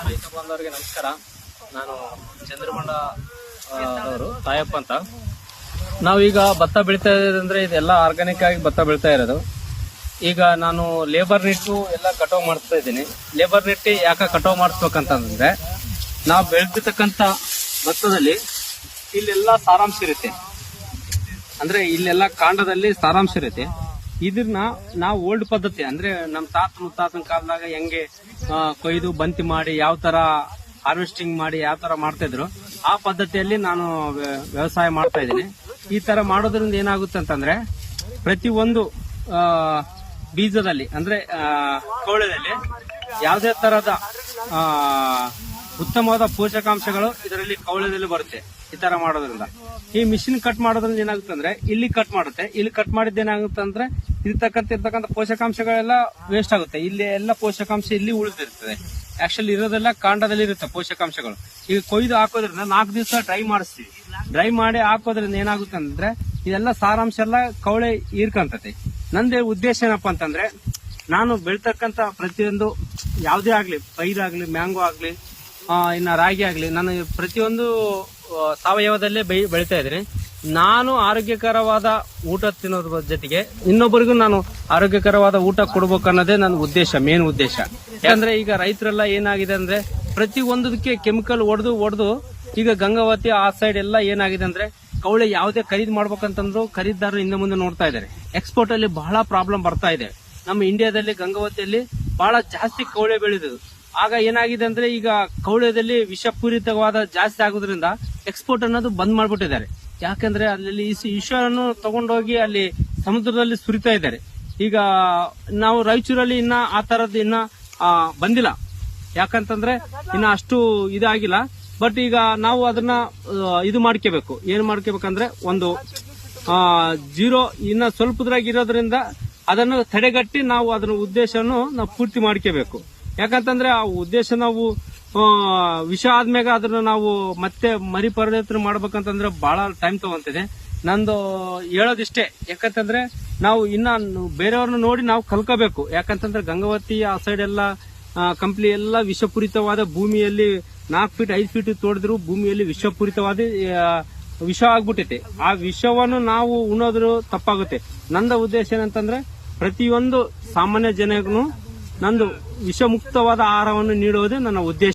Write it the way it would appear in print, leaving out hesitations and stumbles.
ರೈತ ಬಾಂಧವರಿಗೆ ನಮಸ್ಕಾರ. ನಾನು ಚಂದ್ರಮಂಡ ಅವರು ತಾಯಪ್ಪ ಅಂತ. ನಾವೀಗ ಭತ್ತ ಬೆಳಿತಾ ಇರೋದಂದ್ರೆ ಇದೆಲ್ಲ ಆರ್ಗಾನಿಕ್ ಆಗಿ ಭತ್ತ ಬೆಳಿತಾ ಇರೋದು. ಈಗ ನಾನು ಲೇಬರ್ ನೆಟ್ಟು ಎಲ್ಲ ಕಟಾವ್ ಮಾಡಿಸ್ತಾ ಇದ್ದೀನಿ. ಲೇಬರ್ ನೆಟ್ಟಿ ಯಾಕೆ ಕಟಾವ್ ಮಾಡಿಸ್ಬೇಕಂತಂದ್ರೆ ನಾವು ಬೆಳೆದಿರ್ತಕ್ಕಂಥ ಭತ್ತದಲ್ಲಿ ಇಲ್ಲೆಲ್ಲ ಸಾರಾಂಶ ಇರುತ್ತೆ, ಅಂದ್ರೆ ಇಲ್ಲೆಲ್ಲ ಕಾಂಡದಲ್ಲಿ ಸಾರಾಂಶ ಇರುತ್ತೆ. ಇದನ್ನ ನಾವು ಓಲ್ಡ್ ಪದ್ಧತಿ ಅಂದ್ರೆ ನಮ್ಮ ತಾತ ಮುತ್ತಾತನ ಕಾಲದಾಗ ಹೆಂಗೆ ಕೊಯ್ದು ಬಂತಿ ಮಾಡಿ ಯಾವ ತರ ಹಾರ್ವೆಸ್ಟಿಂಗ್ ಮಾಡಿ ಯಾವ ತರ ಮಾಡ್ತಾ ಇದ್ರು ಆ ಪದ್ಧತಿಯಲ್ಲಿ ನಾನು ವ್ಯವಸಾಯ ಮಾಡ್ತಾ ಇದ್ದೀನಿ. ಈ ತರ ಮಾಡೋದ್ರಿಂದ ಏನಾಗುತ್ತೆ ಅಂತಂದ್ರೆ ಪ್ರತಿಯೊಂದು ಬೀಜದಲ್ಲಿ ಅಂದ್ರೆ ಕವಳೆದಲ್ಲಿ ಯಾವುದೇ ತರಹದ ಉತ್ತಮವಾದ ಪೋಷಕಾಂಶಗಳು ಇದರಲ್ಲಿ ಕವಳೆದಲ್ಲಿ ಬರುತ್ತೆ. ಈ ತರ ಮಾಡೋದ್ರಿಂದ ಈ ಮಿಷಿನ್ ಕಟ್ ಮಾಡೋದ್ರಿಂದ ಏನಾಗುತ್ತೆ ಅಂದ್ರೆ ಇಲ್ಲಿ ಕಟ್ ಮಾಡುತ್ತೆ. ಇಲ್ಲಿ ಕಟ್ ಮಾಡಿದ್ದೇನಾಗುತ್ತೆ ಅಂದ್ರೆ ಇರ್ತಕ್ಕಂಥ ಪೋಷಕಾಂಶಗಳೆಲ್ಲ ವೇಸ್ಟ್ ಆಗುತ್ತೆ. ಇಲ್ಲಿ ಎಲ್ಲ ಪೋಷಕಾಂಶ ಇಲ್ಲಿ ಉಳಿದಿರ್ತದೆ. ಆಕ್ಚುಲಿ ಇರೋದೆಲ್ಲ ಕಾಂಡದಲ್ಲಿ ಇರುತ್ತೆ ಪೋಷಕಾಂಶಗಳು. ಈಗ ಕೊಯ್ದು ಹಾಕೋದ್ರಿಂದ 4 ದಿವಸ ಡ್ರೈ ಮಾಡಿಸ್ತೀವಿ. ಡ್ರೈ ಮಾಡಿ ಹಾಕೋದ್ರಿಂದ ಏನಾಗುತ್ತೆ ಅಂದ್ರೆ ಇದೆಲ್ಲ ಸಾರಾಂಶ ಎಲ್ಲ ಕವಳೆ ಹೀರ್ಕಂತತೆ. ನಂದೇ ಉದ್ದೇಶ ಏನಪ್ಪಾ ಅಂತಂದ್ರೆ ನಾನು ಬೆಳ್ತಕ್ಕಂತ ಪ್ರತಿಯೊಂದು ಯಾವುದೇ ಆಗ್ಲಿ, ಪೈರಾಗ್ಲಿ, ಮ್ಯಾಂಗೋ ಆಗ್ಲಿ, ಇನ್ನ ರಾಗಿ ಆಗ್ಲಿ, ನಾನು ಪ್ರತಿಯೊಂದು ಸಾವಯವದಲ್ಲೇ ಬೆಳಿತಾ ಇದ್ದೀನಿ. ನಾನು ಆರೋಗ್ಯಕರವಾದ ಊಟ ತಿನ್ನೋದ್ರ ಜೊತೆಗೆ ಇನ್ನೊಬ್ಬರಿಗೂ ನಾನು ಆರೋಗ್ಯಕರವಾದ ಊಟ ಕೊಡ್ಬೇಕು ಅನ್ನೋದೇ ನನ್ನ ಉದ್ದೇಶ, ಮೇನ್ ಉದ್ದೇಶ. ಯಾಕಂದ್ರೆ ಈಗ ರೈತರೆಲ್ಲ ಏನಾಗಿದೆ ಅಂದ್ರೆ ಪ್ರತಿ ಒಂದಕ್ಕೆ ಕೆಮಿಕಲ್ ಹೊಡೆದು ಈಗ ಗಂಗಾವತಿ ಆ ಸೈಡ್ ಎಲ್ಲ ಏನಾಗಿದೆ ಅಂದ್ರೆ ಕವಳೆ ಯಾವುದೇ ಖರೀದಿ ಮಾಡ್ಬೇಕಂತಂದ್ರು ಖರೀದಿದಾರರು ಹಿಂದೆ ಮುಂದೆ ನೋಡ್ತಾ ಇದ್ದಾರೆ. ಎಕ್ಸ್ಪೋರ್ಟ್ ಅಲ್ಲಿ ಬಹಳ ಪ್ರಾಬ್ಲಮ್ ಬರ್ತಾ ಇದೆ. ನಮ್ಮ ಇಂಡಿಯಾದಲ್ಲಿ ಗಂಗಾವತಿಯಲ್ಲಿ ಬಹಳ ಜಾಸ್ತಿ ಕವಳೆ ಬೆಳೆದು ಆಗ ಏನಾಗಿದೆ ಅಂದ್ರೆ ಈಗ ಕವಳೆದಲ್ಲಿ ವಿಷಪೂರಿತವಾದ ಜಾಸ್ತಿ ಆಗೋದ್ರಿಂದ ಎಕ್ಸ್ಪೋರ್ಟ್ ಅನ್ನೋದು ಬಂದ್ ಮಾಡ್ಬಿಟ್ಟಿದ್ದಾರೆ. ಯಾಕಂದ್ರೆ ಅಲ್ಲಿ ವಿಷವನ್ನು ತಗೊಂಡೋಗಿ ಅಲ್ಲಿ ಸಮುದ್ರದಲ್ಲಿ ಸುರಿತಾ ಇದ್ದಾರೆ. ಈಗ ನಾವು ರಾಯಚೂರಲ್ಲಿ ಇನ್ನ ಆ ತರದ್ದು ಇನ್ನ ಬಂದಿಲ್ಲ. ಯಾಕಂತಂದ್ರೆ ಇನ್ನ ಅಷ್ಟು ಇದಾಗಿಲ್ಲ. ಬಟ್ ಈಗ ನಾವು ಅದನ್ನ ಇದು ಮಾಡ್ಕೋಬೇಕು. ಏನ್ ಮಾಡ್ಕೋಬೇಕಂದ್ರೆ ಒಂದು ಜೀರೋ ಇನ್ನ ಸ್ವಲ್ಪದ್ರಾಗಿರೋದ್ರಿಂದ ಅದನ್ನು ತಡೆಗಟ್ಟಿ ನಾವು ಅದರ ಉದ್ದೇಶವನ್ನು ನಾವು ಪೂರ್ತಿ ಮಾಡ್ಕೋಬೇಕು. ಯಾಕಂತಂದ್ರೆ ಆ ಉದ್ದೇಶ ನಾವು ವಿಷ ಆದ್ಮ್ಯಾಗ ಅದನ್ನ ನಾವು ಮತ್ತೆ ಮರಿಪರಿವರ್ತನೆ ಮಾಡ್ಬೇಕಂತಂದ್ರೆ ಬಹಳ ಟೈಮ್ ತಗೊಂತಿದೆ. ನಂದು ಹೇಳೋದಿಷ್ಟೇ. ಯಾಕಂತಂದ್ರೆ ನಾವು ಇನ್ನ ಬೇರೆಯವ್ರನ್ನ ನೋಡಿ ನಾವು ಕಲ್ಕೋಬೇಕು. ಯಾಕಂತಂದ್ರೆ ಗಂಗಾವತಿ ಆ ಸೈಡ್ ಎಲ್ಲ ಕಂಪ್ನಿ ಎಲ್ಲ ವಿಷಪೂರಿತವಾದ ಭೂಮಿಯಲ್ಲಿ 4 ಫೀಟ್ 5 ಫೀಟ್ ತೋಡಿದ್ರು ಭೂಮಿಯಲ್ಲಿ ವಿಷಪೂರಿತವಾದ ವಿಷ ಆಗ್ಬಿಟ್ಟೈತೆ. ಆ ವಿಷವನ್ನು ನಾವು ಉಣ್ಣೋದ್ರು ತಪ್ಪಾಗುತ್ತೆ. ನನ್ನ ಉದ್ದೇಶ ಏನಂತಂದ್ರೆ ಪ್ರತಿಯೊಂದು ಸಾಮಾನ್ಯ ಜನಗೂ ನಂದು ವಿಷಮುಕ್ತವಾದ ಆಹಾರವನ್ನು ನೀಡುವುದೇ ನನ್ನ ಉದ್ದೇಶ.